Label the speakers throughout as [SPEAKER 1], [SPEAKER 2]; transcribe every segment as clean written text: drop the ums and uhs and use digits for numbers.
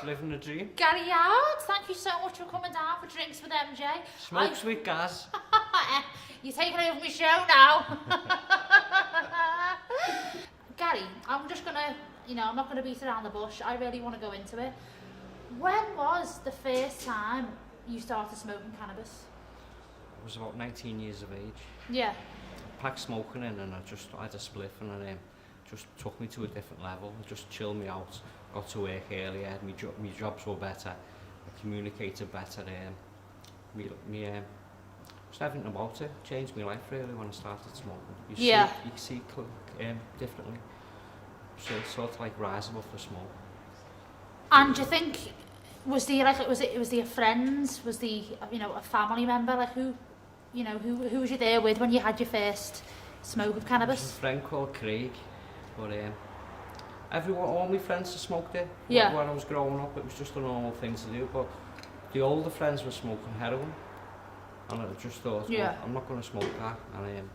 [SPEAKER 1] Living the dream.
[SPEAKER 2] Gary Youds, thank you so much for coming down for Drinks with MJ.
[SPEAKER 1] Smokes with gas.
[SPEAKER 2] You're taking over my show now. Gary, I'm just gonna, I'm not gonna beat around the bush. I really want to go into it. When was the first time you started smoking cannabis?
[SPEAKER 1] I was about 19 years of age.
[SPEAKER 2] Yeah.
[SPEAKER 1] I packed smoking in and I had a spliff and it just took me to a different level. It just chilled me out. Got to work earlier, my jobs were better, I communicated better. Just everything about it changed my life really when I started smoking. You see differently. So it's sort of like rise above the smoke.
[SPEAKER 2] And do you think, was there your friends, was there a family member, like who was you there with when you had your first smoke of cannabis?
[SPEAKER 1] There was a friend called Craig, but all my friends smoked it.
[SPEAKER 2] Yeah.
[SPEAKER 1] When I was growing up, it was just a normal thing to do. But the older friends were smoking heroin, and I just thought, well, I'm not going to smoke that. And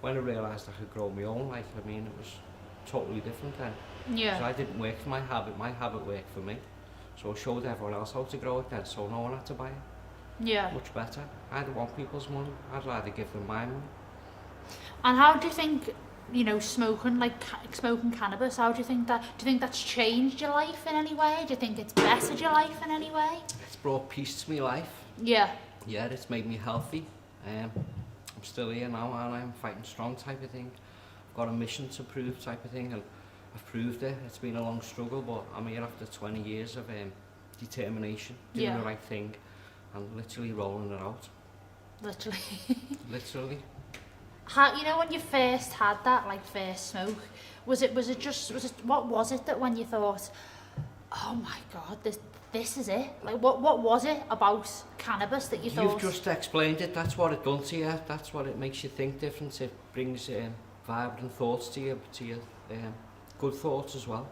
[SPEAKER 1] when I realised I could grow my own, it was totally different then.
[SPEAKER 2] Yeah.
[SPEAKER 1] So I didn't work for my habit. My habit worked for me. So I showed everyone else how to grow it then, so no one had to buy it.
[SPEAKER 2] Yeah.
[SPEAKER 1] Much better. I didn't want people's money. I'd rather give them my money.
[SPEAKER 2] And how do you think, smoking cannabis, do you think that's changed your life in any way? Do you think it's bettered your life in any way?
[SPEAKER 1] It's brought peace to my life.
[SPEAKER 2] Yeah.
[SPEAKER 1] Yeah, it's made me healthy. I'm still here now and I'm fighting strong type of thing. I've got a mission to prove type of thing and I've proved it. It's been a long struggle, but I'm here after 20 years of determination, doing the right thing and literally rolling it out.
[SPEAKER 2] Literally.
[SPEAKER 1] Literally.
[SPEAKER 2] How, when you first had that first smoke, what was it that when you thought, oh my god, this is it? What was it about cannabis that you thought?
[SPEAKER 1] You've just explained it. That's what it does to you. That's what it makes you think different. It brings vibrant thoughts to you, good thoughts as well.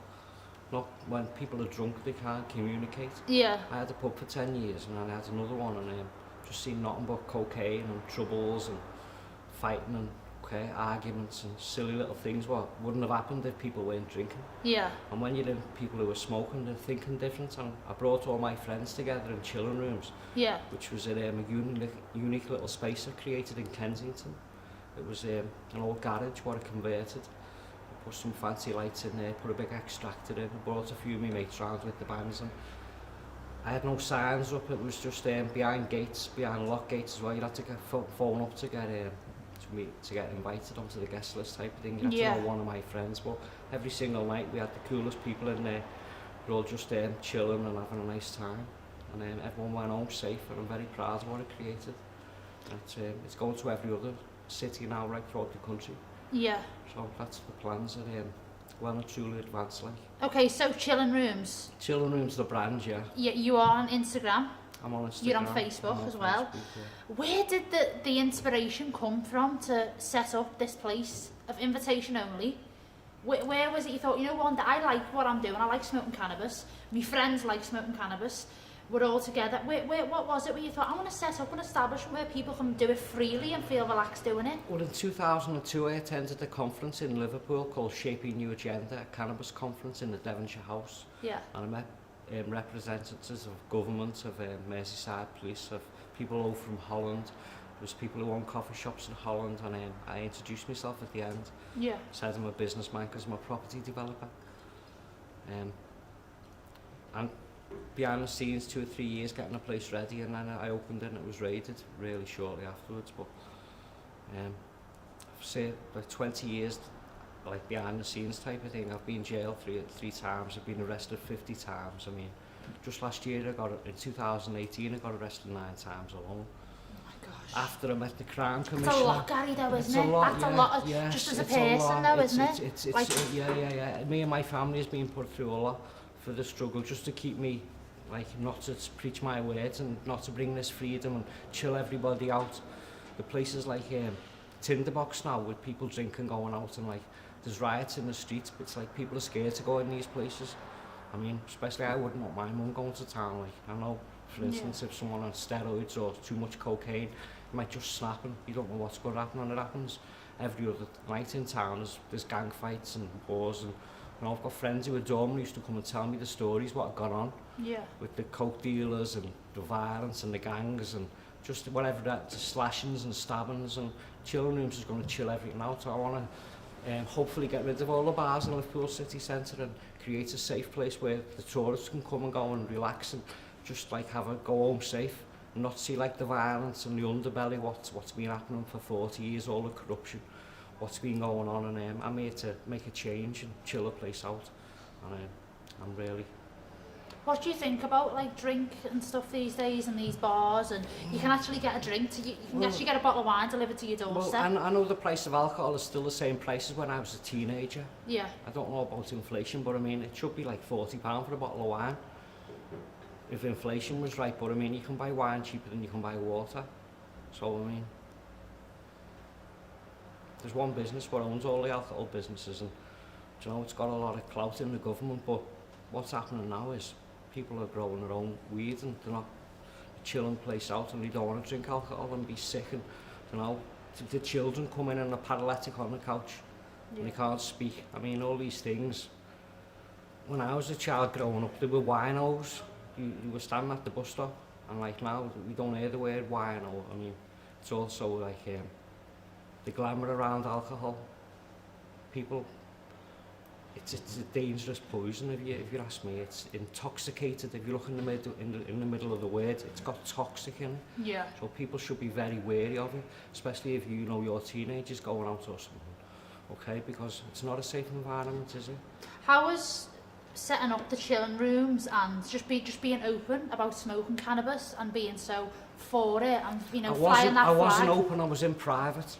[SPEAKER 1] Not when people are drunk, they can't communicate.
[SPEAKER 2] Yeah.
[SPEAKER 1] I had a pub for 10 years and I had another one and just seen nothing but cocaine and troubles and fighting and arguments and silly little things what wouldn't have happened if people weren't drinking.
[SPEAKER 2] Yeah.
[SPEAKER 1] And when you're in people who are smoking, they're thinking different. And I brought all my friends together in Chillin Rooms, which was a unique little space I created in Kensington. It was an old garage what I converted. I put some fancy lights in there, put a big extractor in, I brought a few of my mates round with the bands and I had no signs up, it was just behind lock gates as well. You had to get phone up to get invited onto the guest list type of thing. You had to know one of my friends, but every single night we had the coolest people in there. We're all just chilling and having a nice time. And everyone went home safe and I'm very proud of what I created. It's going to every other city now, right throughout the country.
[SPEAKER 2] Yeah.
[SPEAKER 1] So that's the plans that well and truly advanced
[SPEAKER 2] Okay, so Chillin Rooms.
[SPEAKER 1] Chillin Rooms, the brand, yeah.
[SPEAKER 2] Yeah, you are on Instagram.
[SPEAKER 1] I'm on Instagram.
[SPEAKER 2] You're on Facebook as well.
[SPEAKER 1] Facebook,
[SPEAKER 2] Where did the inspiration come from to set up this place of invitation only? Where was it you thought, I like what I'm doing, I like smoking cannabis, my friends like smoking cannabis, we're all together. What was it where you thought, I want to set up an establishment where people can do it freely and feel relaxed doing it?
[SPEAKER 1] Well, in 2002 I attended a conference in Liverpool called Shaping New Agenda, a cannabis conference in the Devonshire House.
[SPEAKER 2] Yeah.
[SPEAKER 1] And I met representatives of government, of Merseyside Police, of people over from Holland. There was people who own coffee shops in Holland, and I introduced myself at the end.
[SPEAKER 2] Yeah.
[SPEAKER 1] Said I'm a businessman because I'm a property developer. And behind the scenes, 2 or 3 years getting a place ready, and then I opened it and it was raided really shortly afterwards. But I've say 20 years behind the scenes type of thing. I've been in jail three times, I've been arrested 50 times. Just last year in 2018 I got arrested 9 times alone.
[SPEAKER 2] Oh my gosh.
[SPEAKER 1] After I met the crime commissioner.
[SPEAKER 2] It's a lot, Gary, though, isn't it? That's a lot, just as a person, though, isn't it?
[SPEAKER 1] Yeah. Me and my family has been put through a lot for the struggle, just to keep me, not to preach my words and not to bring this freedom and chill everybody out. The places like Tinderbox now, with people drinking, going out, and there's riots in the streets, but it's people are scared to go in these places. Especially I wouldn't want my mum going to town. I know, for instance, if someone on steroids or too much cocaine, you might just snap and you don't know what's going to happen, and it happens every other night in town. There's gang fights and wars and You know, I've got friends who adore me, used to come and tell me the stories, what had gone on with the coke dealers and the violence and the gangs and just whatever that, the slashings and stabbings, and Chillin Rooms is going to chill everything out. So I want to hopefully get rid of all the bars in Liverpool city centre and create a safe place where the tourists can come and go and relax and just like go home safe and not see like the violence and the underbelly, what's been happening for 40 years, all the corruption, what's been going on, and I'm here to make a change and chill the place out, and I'm really...
[SPEAKER 2] What do you think about like drink and stuff these days in these bars, and you can actually get a drink, you can actually get a bottle of wine delivered to your doorstep?
[SPEAKER 1] Well, I know the price of alcohol is still the same price as when I was a teenager.
[SPEAKER 2] Yeah.
[SPEAKER 1] I don't know about inflation, but I mean, it should be like £40 for a bottle of wine, if inflation was right, but I mean, you can buy wine cheaper than you can buy water. So, I mean, there's one business what owns all the alcohol businesses, and you know, it's got a lot of clout in the government, but what's happening now is people are growing their own weed and they're not chilling place out, and they don't want to drink alcohol and be sick, and you know, the children come in and are paralytic on the couch and they can't speak. I mean, all these things. When I was a child growing up, there were winos. You were standing at the bus stop, and like now we don't hear the word wino. I mean, it's also like the glamour around alcohol. People, it's a dangerous poison if you ask me. It's intoxicated. If you look in the middle of the word, it's got toxic in it.
[SPEAKER 2] Yeah.
[SPEAKER 1] So people should be very wary of it, especially if you know your teenagers going out or something. Okay, because it's not a safe environment, is it?
[SPEAKER 2] How was setting up the Chillin Rooms and just being open about smoking cannabis and being so for it, and you know, flying that flag?
[SPEAKER 1] I wasn't open. I was in private.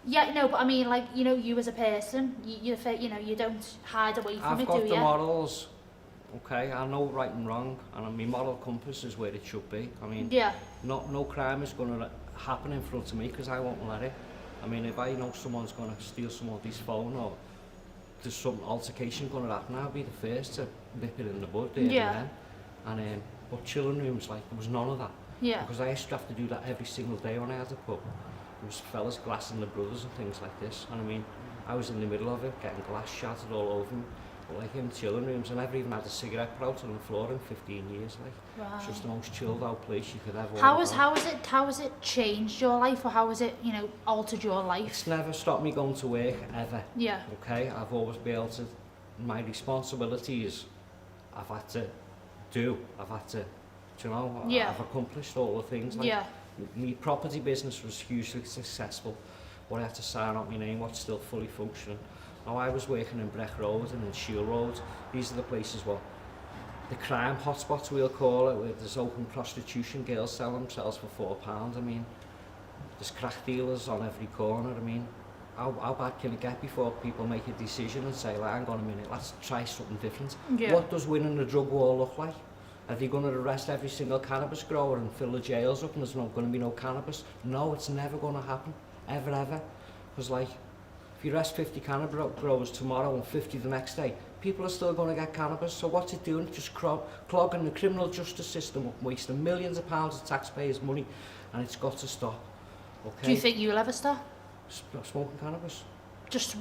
[SPEAKER 2] Yeah, no, but I mean, like, you know, you as a person, you know, you don't hide away from it, do you?
[SPEAKER 1] I've got the morals, okay? I know right and wrong, and my moral compass is where it should be. I mean, no crime is going to happen in front of me because I won't let it. I mean, if I know someone's going to steal somebody's phone or there's some altercation going to happen, I'll be the first to nip it in the bud there and then. But Chillin Rooms, like, there was none of that.
[SPEAKER 2] Yeah.
[SPEAKER 1] Because I used to have to do that every single day when I had a pub. There was fellas glassing the brothers and things like this, and I mean, I was in the middle of it, getting glass shattered all over me. But like in Chillin Rooms, I never even had a cigarette put out on the floor in 15 years. Like, it's just the most chilled out place you could ever. How
[SPEAKER 2] has it changed your life, or how has it, you know, altered your life?
[SPEAKER 1] It's never stopped me going to work ever.
[SPEAKER 2] Yeah.
[SPEAKER 1] Okay, I've always been able to. My responsibilities, I've had to do. I've had to, you know, I've accomplished all the things. Like, my property business was hugely successful. What I had to sign up my name, what's still fully functioning. Now I was working in Breck Road and in Shield Road. These are the places where the crime hotspots, we'll call it, where there's open prostitution, girls sell themselves for £4. I mean, there's crack dealers on every corner. I mean, how bad can it get before people make a decision and say, like, hang on a minute, let's try something different. What does winning the drug war look like? Are they going to arrest every single cannabis grower and fill the jails up and there's not going to be no cannabis? No, it's never going to happen, ever. Because, like, if you arrest 50 cannabis growers tomorrow and 50 the next day, people are still going to get cannabis. So what's it doing? Just clogging the criminal justice system up, wasting millions of pounds of taxpayers' money, and it's got to stop. Okay?
[SPEAKER 2] Do you think you'll ever stop?
[SPEAKER 1] Smoking cannabis?
[SPEAKER 2] Just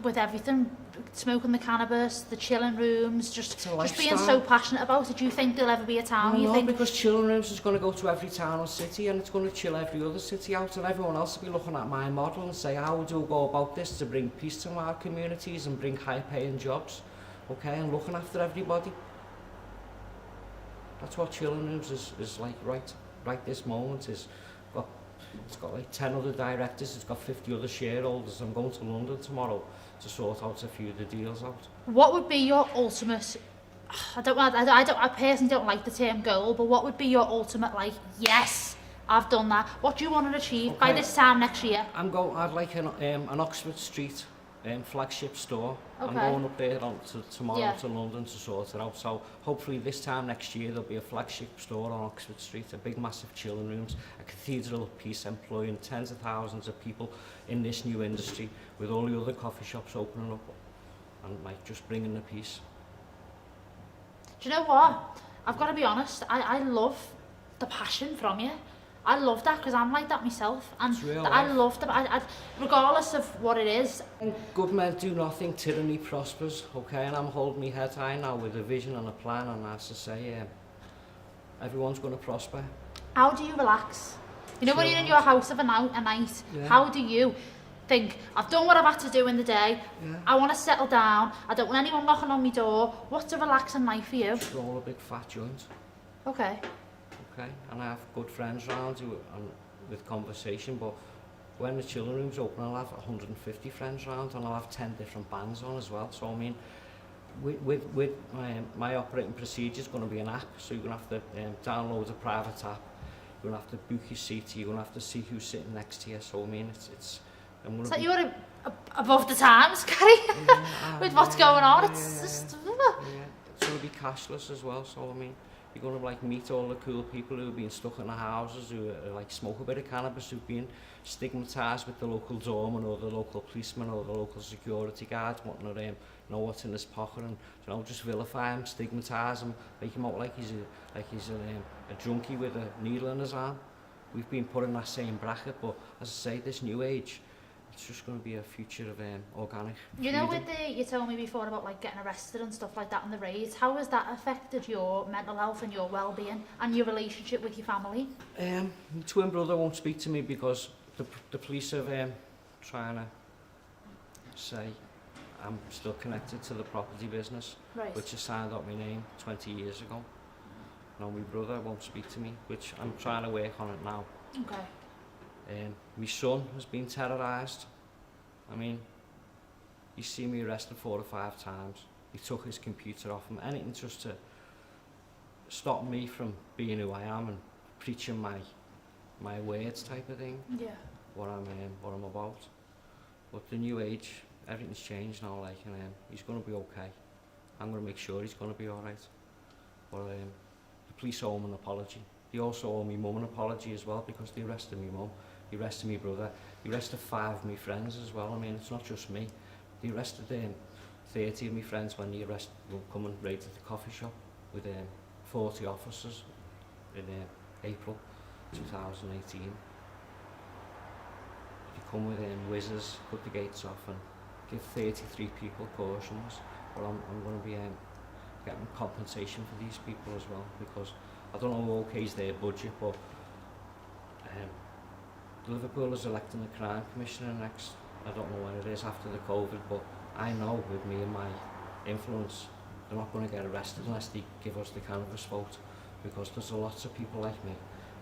[SPEAKER 2] with everything, smoking the cannabis, the Chillin Rooms, just being so passionate about it. Do you think there'll ever be a town?
[SPEAKER 1] No, because Chillin Rooms is going to go to every town and city, and it's going to chill every other city out, and everyone else will be looking at my model and say, how do we go about this to bring peace to our communities and bring high-paying jobs, okay, and looking after everybody. That's what Chillin Rooms is like right this moment. It's got like 10 other directors, it's got 50 other shareholders. I'm going to London tomorrow to sort out a few of the deals out.
[SPEAKER 2] What would be your ultimate, I personally don't like the term goal, but what would be your ultimate, like, yes, I've done that? What do you want to achieve by this time next year?
[SPEAKER 1] I'd like an Oxford Street flagship store. I'm going up there tomorrow to London to sort it out. So hopefully this time next year there'll be a flagship store on Oxford Street, a big massive Chillin Rooms, a cathedral of peace employing tens of thousands of people in this new industry, with all the other coffee shops opening up and like just bringing the peace.
[SPEAKER 2] Do you know what? I've got to be honest, I love the passion from you. I love that because I'm like that myself, and
[SPEAKER 1] I
[SPEAKER 2] love that. I, regardless of what it is.
[SPEAKER 1] Good men do nothing, tyranny prospers, okay? And I'm holding my head high now with a vision and a plan, and as I say, everyone's going to prosper.
[SPEAKER 2] How do you relax? You know, when you're in your house of a night, how do you think, I've done what I've had to do in the day, I want to settle down, I don't want anyone knocking on my door. What's a relaxing night for you?
[SPEAKER 1] Roll a big fat joint.
[SPEAKER 2] Okay.
[SPEAKER 1] Okay, and I have good friends around who, with conversation, but when the Chillin Rooms open, I'll have 150 friends around, and I'll have 10 different bands on as well. So I mean, with my operating procedure is going to be an app, so you're going to have to download a private app. You're going to have to book your seat, you're going to have to see who's sitting next to you. So I mean, it's like
[SPEAKER 2] you're above the times, Gary, with what's going on. It's just...
[SPEAKER 1] It's going to be cashless as well, so I mean, you're going to like meet all the cool people who've been stuck in their houses, who like smoke a bit of cannabis, who've been stigmatised with the local doorman or the local policeman or the local security guard, wanting to know what's in his pocket, and you know, just vilify him, stigmatise him, make him out like he's a junkie with a needle in his arm. We've been put in that same bracket, but as I say, this new age, it's just going to be a future of organic
[SPEAKER 2] freedom. You know, with you told me before about like getting arrested and stuff like that on the raids, how has that affected your mental health and your well-being and your relationship with your family?
[SPEAKER 1] My twin brother won't speak to me because the police are trying to say I'm still connected to the property business, which I signed up my name 20 years ago. No, my brother won't speak to me, which I'm trying to work on it now.
[SPEAKER 2] Okay.
[SPEAKER 1] My son has been terrorised. I mean, he's seen me arrested 4 or 5 times. He took his computer off him, anything just to stop me from being who I am and preaching my words type of thing.
[SPEAKER 2] Yeah.
[SPEAKER 1] What I'm about. But the new age, everything's changed now, like, and he's going to be okay. I'm going to make sure he's going to be alright. But the police owe him an apology. They also owe me mum an apology as well, because they arrested me mum, they arrested me brother, they arrested 5 of my friends as well. I mean, it's not just me. They arrested 30 of my friends when they come and raided the coffee shop with 40 officers in April 2018. They come with whizzers, cut the gates off and give 33 people cautions. But I'm going to be getting compensation for these people as well, because I don't know who okays their budget, but Liverpool is electing a crime commissioner next. I don't know when it is after the COVID, but I know with me and my influence, they're not going to get arrested unless they give us the cannabis vote, because there's lots of people like me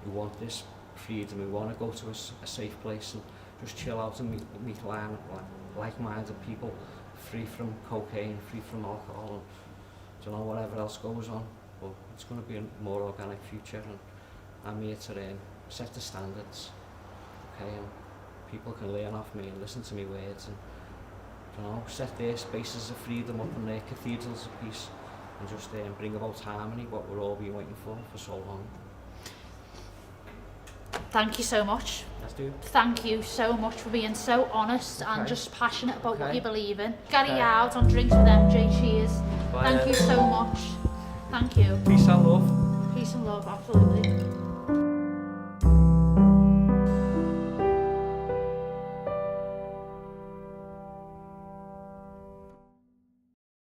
[SPEAKER 1] who want this freedom, who want to go to a safe place and just chill out and meet like-minded people, free from cocaine, free from alcohol, and don't know whatever else goes on. But it's going to be a more organic future, and I'm here to set the standards, okay, and people can learn off me and listen to me words, and you know, set their spaces of freedom up in their cathedrals of peace, and just bring about harmony, what we're all been waiting for so long.
[SPEAKER 2] Thank you so much.
[SPEAKER 1] Let's do it.
[SPEAKER 2] Thank you so much for being so honest and just passionate about what you believe in. Gary Youds on Drinks with MJ. Cheers. Bye. Thank you so much. Thank you.
[SPEAKER 1] Peace and love.
[SPEAKER 2] Peace and love, absolutely.